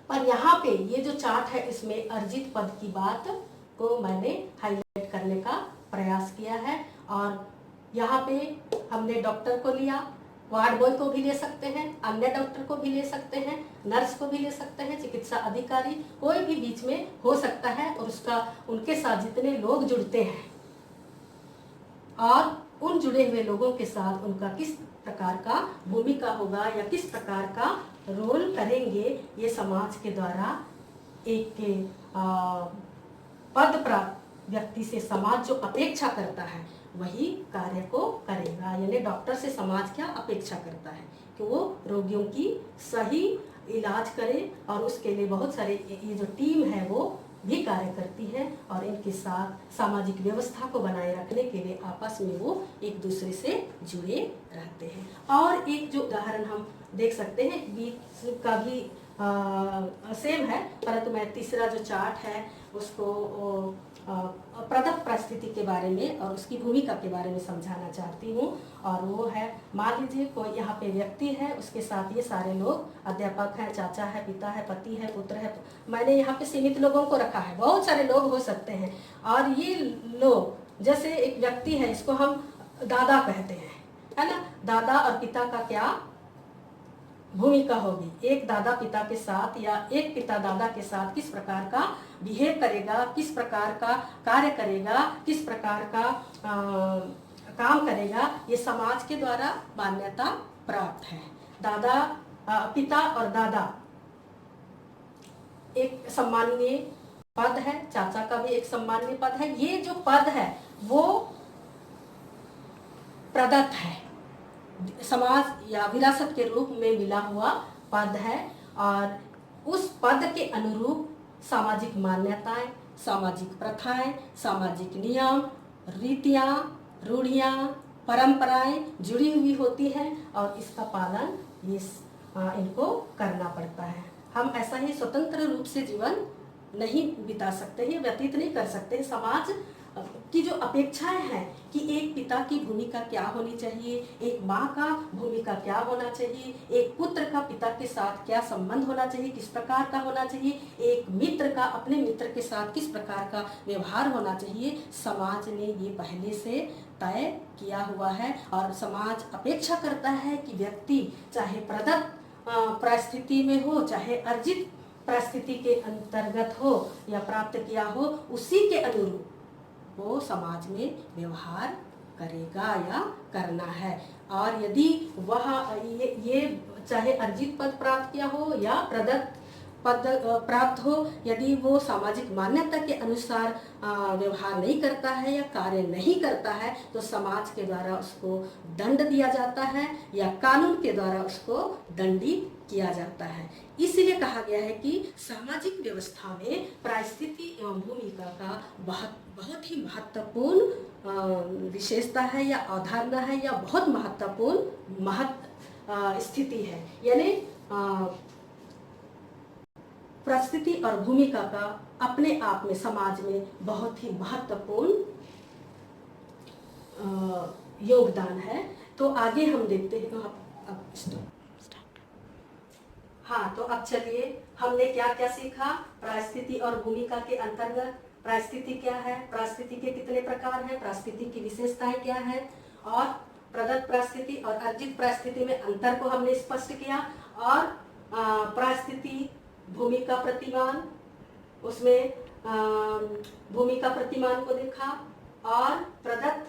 पर यहाँ पे ये जो चार्ट है इसमें अर्जित पद की बात को मैंने हाईलाइट करने का प्रयास किया है। और यहाँ पे हमने डॉक्टर को लिया, वार्ड बॉय को भी ले सकते हैं, अन्य डॉक्टर को भी ले सकते हैं, नर्स को भी ले सकते हैं, चिकित्सा अधिकारी, कोई भी बीच में हो सकता है। और उसका उनके साथ जितने लोग जुड़ते हैं और उन जुड़े हुए लोगों के साथ उनका किस प्रकार का भूमिका होगा या किस प्रकार का रोल करेंगे, ये समाज के द्वारा एक पद प्राप्त व्यक्ति से समाज जो अपेक्षा करता है वही कार्य को करेगा। यानी डॉक्टर से समाज क्या अपेक्षा करता है कि वो रोगियों की सही इलाज करें और उसके लिए बहुत सारे ये जो टीम है वो भी कार्य करती है और इनके साथ सामाजिक व्यवस्था को बनाए रखने के लिए आपस में वो एक दूसरे से जुड़े रहते हैं। और एक जो उदाहरण हम देख सकते हैं बीच का भी सेम है, परंतु मैं तीसरा जो चार्ट है उसको प्रदत्त परिस्थिति के बारे में और उसकी भूमिका के बारे में समझाना चाहती हूँ। और वो है, मान लीजिए कोई यहाँ पे व्यक्ति है, उसके साथ ये सारे लोग अध्यापक हैं, चाचा है, पिता है, पति है, पुत्र है। मैंने यहाँ पे सीमित लोगों को रखा है, बहुत सारे लोग हो सकते हैं। और ये लोग, जैसे एक व्यक्ति है, इसको हम दादा कहते हैं, है ना। दादा और पिता का क्या भूमिका होगी, एक दादा पिता के साथ या एक पिता दादा के साथ किस प्रकार का बिहेव करेगा, किस प्रकार का कार्य करेगा, किस प्रकार का काम करेगा, ये समाज के द्वारा मान्यता प्राप्त है। दादा पिता और दादा एक सम्माननीय पद है, चाचा का भी एक सम्माननीय पद है। ये जो पद है वो प्रदत्त है, समाज या विरासत के रूप में मिला हुआ पद है। और उस पद के अनुरूप सामाजिक मान्यताएं, सामाजिक प्रथाएं, सामाजिक नियम, रीतियां, रूढ़ियां, परंपराएं जुड़ी हुई होती हैं और इसका पालन इनको करना पड़ता है। हम ऐसा ही स्वतंत्र रूप से जीवन नहीं बिता सकते हैं, व्यतीत नहीं कर सकते। समाज की जो अपेक्षाएं हैं कि एक पिता की भूमिका क्या होनी चाहिए, एक माँ का भूमिका क्या होना चाहिए, एक पुत्र का पिता के साथ क्या संबंध होना चाहिए, किस प्रकार का होना चाहिए, एक मित्र का अपने मित्र के साथ किस प्रकार का व्यवहार होना चाहिए, समाज ने ये पहले से तय किया हुआ है। और समाज अपेक्षा करता है कि व्यक्ति चाहे प्रदत्त परिस्थिति में हो, चाहे अर्जित परिस्थिति के अंतर्गत हो या प्राप्त किया हो, उसी के अनुरूप वो समाज में व्यवहार करेगा या करना है। और यदि वह ये चाहे अर्जित पद प्राप्त किया हो या प्रदत्त पद प्राप्त हो, यदि वो सामाजिक मान्यता के अनुसार व्यवहार नहीं करता है या कार्य नहीं करता है तो समाज के द्वारा उसको दंड दिया जाता है या कानून के द्वारा उसको दंडित किया जाता है। इसलिए कहा गया है कि सामाजिक व्यवस्था में परिस्थिति एवं भूमिका का बहुत ही महत्वपूर्ण विशेषता है या अवधारणा है या बहुत महत्वपूर्ण स्थिति है। यानी परिस्थिति और भूमिका का अपने आप में समाज में बहुत ही महत्वपूर्ण योगदान है। तो आगे हम देखते हैं। अब हाँ, तो अब चलिए, हमने क्या क्या सीखा। परिस्थिति और भूमिका के अंतर्गत परिस्थिति क्या है, परिस्थिति के कितने प्रकार हैं, परिस्थिति की विशेषताएं क्या है, और प्रदत्त परिस्थिति और अर्जित परिस्थिति में अंतर को हमने स्पष्ट किया। और परिस्थिति भूमिका प्रतिमान, उसमें भूमिका प्रतिमान को देखा और प्रदत्त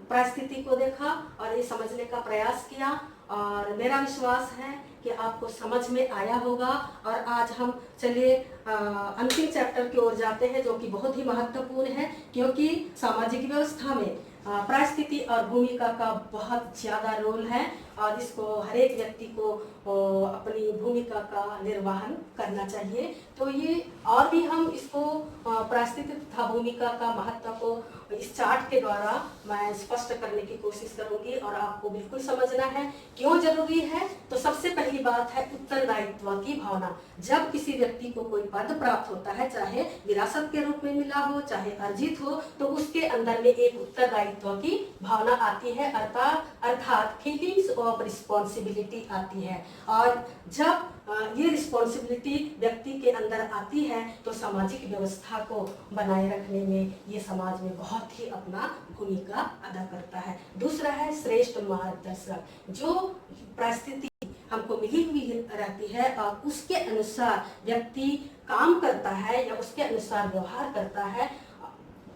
परिस्थिति को देखा और ये समझने का प्रयास किया। और मेरा विश्वास है कि आपको समझ में आया होगा। और आज हम चलिए अंतिम चैप्टर की ओर जाते हैं, जो कि बहुत ही महत्वपूर्ण है, क्योंकि सामाजिक व्यवस्था में परिस्थिति और भूमिका का बहुत ज़्यादा रोल है और इसको हर एक व्यक्ति को अपनी भूमिका का निर्वहन करना चाहिए। तो ये और भी हम इसको परिस्थिति तथा भूमिका का महत्व को इस चार्ट के द्वारा मैं स्पष्ट करने की कोशिश करूंगी और आपको बिल्कुल समझना है क्यों जरूरी है। तो सबसे पहली बात है उत्तरदायित्व की भावना। जब किसी व्यक्ति को कोई पद प्राप्त होता है, चाहे विरासत के रूप में मिला हो चाहे अर्जित हो, तो उसके अंदर में एक उत्तरदायित्व की भावना आती है, अर्थात फीलिंग्स ऑफ रिस्पॉन्सिबिलिटी आती है। और जब ये रिस्पॉन्सिबिलिटी व्यक्ति के अंदर आती है तो सामाजिक व्यवस्था को बनाए रखने में ये समाज में बहुत ही अपना भूमिका अदा करता है। दूसरा है श्रेष्ठ मार्गदर्शक। जो परिस्थिति हमको मिली हुई रहती है और उसके अनुसार व्यक्ति काम करता है या उसके अनुसार व्यवहार करता है,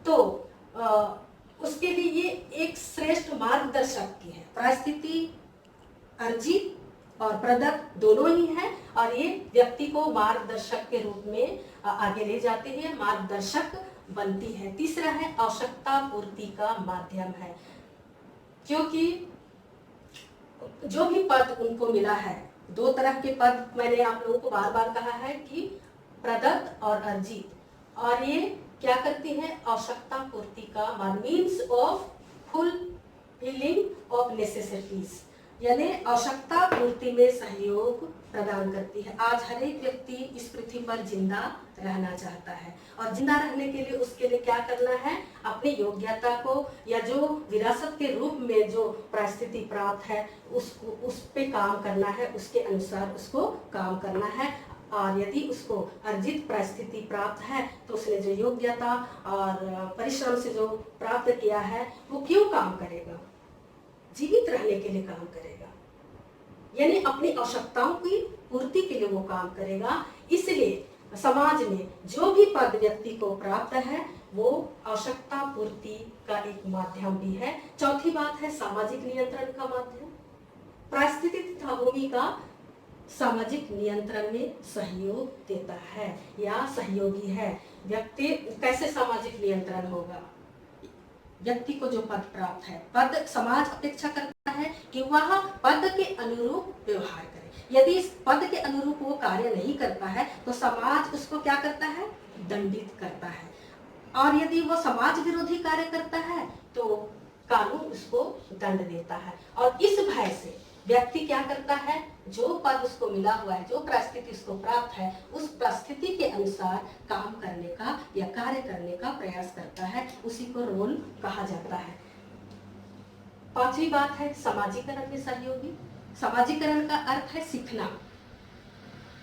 तो उसके लिए ये एक श्रेष्ठ मार्गदर्शक की है। परिस्थिति अर्जित और प्रदत्त दोनों ही हैं और ये व्यक्ति को मार्गदर्शक के रूप में आगे ले जाते हैं, मार्गदर्शक बनती है। तीसरा है आवश्यकता पूर्ति का माध्यम है, क्योंकि जो भी पद उनको मिला है दो तरह के पद मैंने आप लोगों को बार बार कहा है कि प्रदत्त और अर्जित, और ये क्या करती है, आवश्यकता पूर्ति का means of fulfilling of necessities, यानी आवश्यकता पूर्ति में सहयोग प्रदान करती है। आज हर एक व्यक्ति इस पृथ्वी पर जिंदा रहना चाहता है, और जिंदा रहने के लिए उसके लिए क्या करना है, अपनी योग्यता को या जो विरासत के रूप में जो परिस्थिति प्राप्त है उसको उस पे काम करना है, उसके अनुसार उसको काम करना है। और यदि उसको अर्जित परिस्थिति प्राप्त है तो उसने जो योग्यता और परिश्रम से जो प्राप्त किया है वो क्यों काम करेगा, जीवित रहने के लिए काम करेगा, यानी अपनी आवश्यकताओं की पूर्ति के लिए वो काम करेगा। इसलिए समाज में जो भी पद व्यक्ति को प्राप्त है वो आवश्यकता पूर्ति का एक माध्यम भी है। चौथी बात है सामाजिक नियंत्रण का माध्यम। परिस्थिति तथा भूमि का सामाजिक नियंत्रण में सहयोग देता है या सहयोगी है। व्यक्ति कैसे सामाजिक नियंत्रण होगा, व्यक्ति को जो पद प्राप्त है, पद समाज अपेक्षा करता है कि वह पद के अनुरूप व्यवहार करे। यदि इस पद के अनुरूप वो कार्य नहीं करता है तो समाज उसको क्या करता है, दंडित करता है। और यदि वो समाज विरोधी कार्य करता है तो कानून उसको दंड देता है। और इस भय से व्यक्ति क्या करता है, जो पद उसको मिला हुआ है, जो परिस्थिति उसको प्राप्त है, उस परिस्थिति के अनुसार काम करने का या कार्य करने का प्रयास करता है, उसी को रोल कहा जाता है। पांचवी बात है समाजीकरण में सहयोगी। समाजीकरण का अर्थ है सीखना,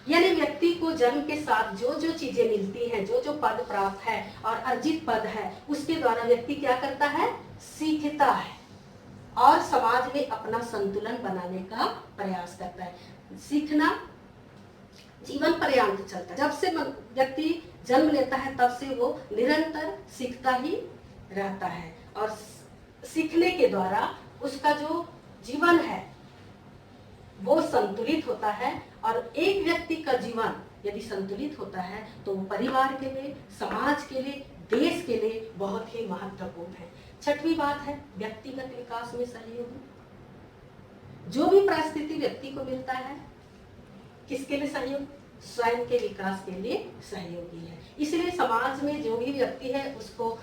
यानी व्यक्ति को जन्म के साथ जो जो चीजें मिलती हैं, जो जो पद प्राप्त है और अर्जित पद है, उसके द्वारा व्यक्ति क्या करता है, सीखता है और समाज में अपना संतुलन बनाने का प्रयास करता है। सीखना जीवन पर्यंत चलता है। जब से व्यक्ति जन्म लेता है तब से वो निरंतर सीखता ही रहता है, और सीखने के द्वारा उसका जो जीवन है वो संतुलित होता है। और एक व्यक्ति का जीवन यदि संतुलित होता है तो वो परिवार के लिए, समाज के लिए, देश के लिए बहुत ही महत्वपूर्ण है। छठवीं बात है व्यक्तिगत विकास में सहयोग। जो भी परिस्थिति व्यक्ति को मिलता है, किसके लिए सहयोग, स्वयं के विकास के लिए सहयोगी है। इसलिए समाज में जो भी व्यक्ति है उसको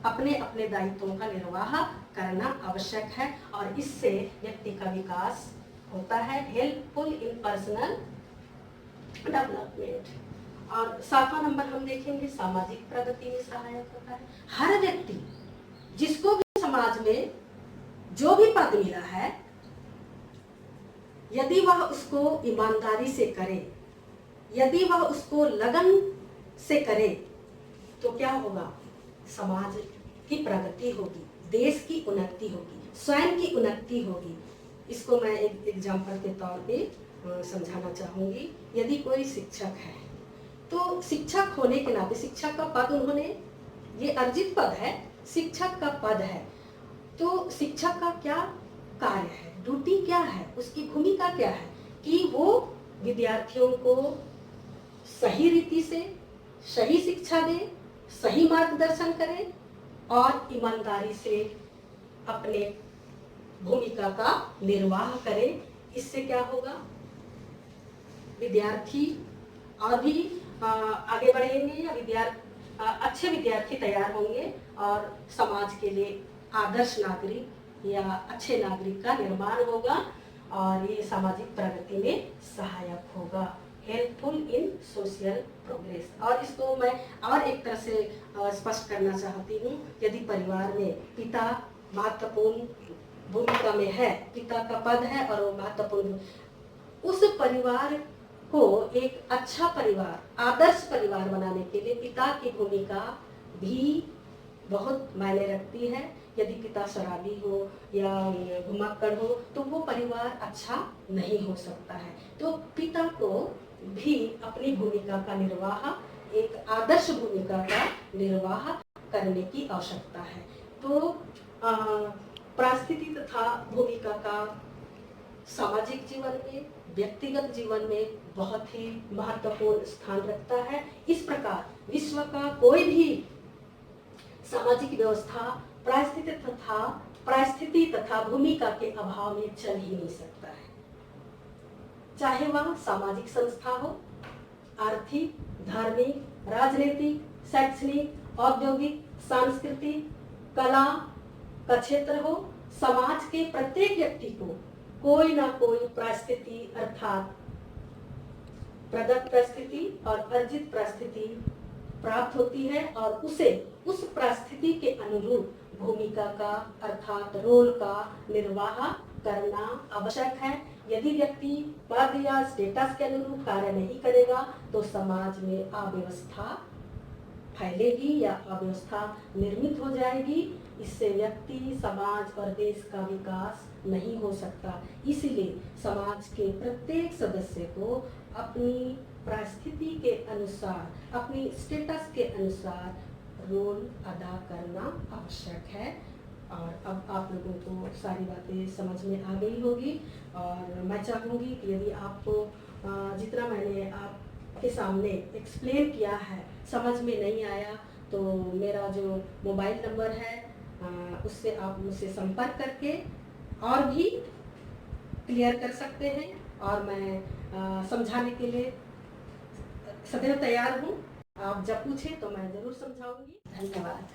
अपने अपने दायित्वों का निर्वाह करना आवश्यक है, और इससे व्यक्ति का विकास होता है। Helpful in personal development. और सातवां नंबर हम देखेंगे सामाजिक प्रगति में सहायक होता है। हर व्यक्ति जिसको भी समाज में जो भी पद मिला है, यदि वह उसको ईमानदारी से करे, यदि वह उसको लगन से करे तो क्या होगा, समाज की प्रगति होगी, देश की उन्नति होगी, स्वयं की उन्नति होगी। इसको मैं एक एग्जाम्पल के तौर पे समझाना चाहूंगी। यदि कोई शिक्षक है तो शिक्षक होने के नाते, शिक्षक का पद उन्होंने, ये अर्जित पद है, शिक्षक का पद है, तो शिक्षक का क्या कार्य है, ड्यूटी क्या है, उसकी भूमिका क्या है कि वो विद्यार्थियों को सही रीति से सही शिक्षा दे, सही मार्गदर्शन करे और ईमानदारी से अपने भूमिका का निर्वाह करे। इससे क्या होगा, विद्यार्थी और भी आगे बढ़ेंगे या अच्छे विद्यार्थी तैयार होंगे और समाज के लिए आदर्श नागरिक या अच्छे नागरिक का निर्माण होगा, और ये सामाजिक प्रगति में सहायक होगा। Helpful in social progress. और इसको मैं और एक तरह से स्पष्ट करना चाहती हूँ। यदि परिवार में पिता महत्वपूर्ण भूमिका में है, पिता का पद है और वो महत्वपूर्ण, उस परिवार को एक अच्छा परिवार, आदर्श परिवार बनाने के लिए पिता की भूमिका भी बहुत मायने रखती है। यदि पिता शराबी हो या घुमक्कड़ हो तो वो परिवार अच्छा नहीं हो सकता है। तो पिता को भी अपनी भूमिका का निर्वाह, एक आदर्श भूमिका का निर्वाह करने की आवश्यकता है। तो परिस्थिति तथा भूमिका का सामाजिक जीवन में, व्यक्तिगत जीवन में बहुत ही महत्वपूर्ण स्थान रखता है। इस प्रकार विश्व का कोई भी सामाजिक व्यवस्था परिस्थिति तथा भूमिका के अभाव में चल ही नहीं सकता है। चाहे वह सामाजिक संस्था हो, आर्थिक, धार्मिक, राजनीतिक, शैक्षणिक, औद्योगिक, सांस्कृतिक, कला का क्षेत्र हो। समाज के प्रत्येक व्यक्ति को कोई ना कोई परिस्थिति अर्थात प्रदत्त परिस्थिति और अर्जित परिस्थिति प्राप्त होती है और उसे उस परिस्थिति के अनुरूप भूमिका का अर्थात रोल का निर्वाह करना आवश्यक है। यदि व्यक्ति पद या स्टेटस के अनुरूप कार्य नहीं करेगा तो समाज में अव्यवस्था फैलेगी या अव्यवस्था निर्मित हो जाएगी। इससे व्यक्ति, समाज और देश का विकास नहीं हो सकता। इसलिए समाज के प्रत्येक सदस्य को अपनी परिस्थिति के अनुसार, अपनी स्टेटस के अनुसार रोल अदा करना आवश्यक है। और अब आप लोगों को सारी बातें समझ में आ गई होगी और मैं चाहूँगी कि यदि आपको जितना मैंने आपके सामने एक्सप्लेन किया है समझ में नहीं आया तो मेरा जो मोबाइल नंबर है उससे आप मुझसे संपर्क करके और भी क्लियर कर सकते हैं और मैं समझाने के लिए सदैव तैयार हूँ। आप जब पूछें तो मैं ज़रूर समझाऊंगी। धन्यवाद।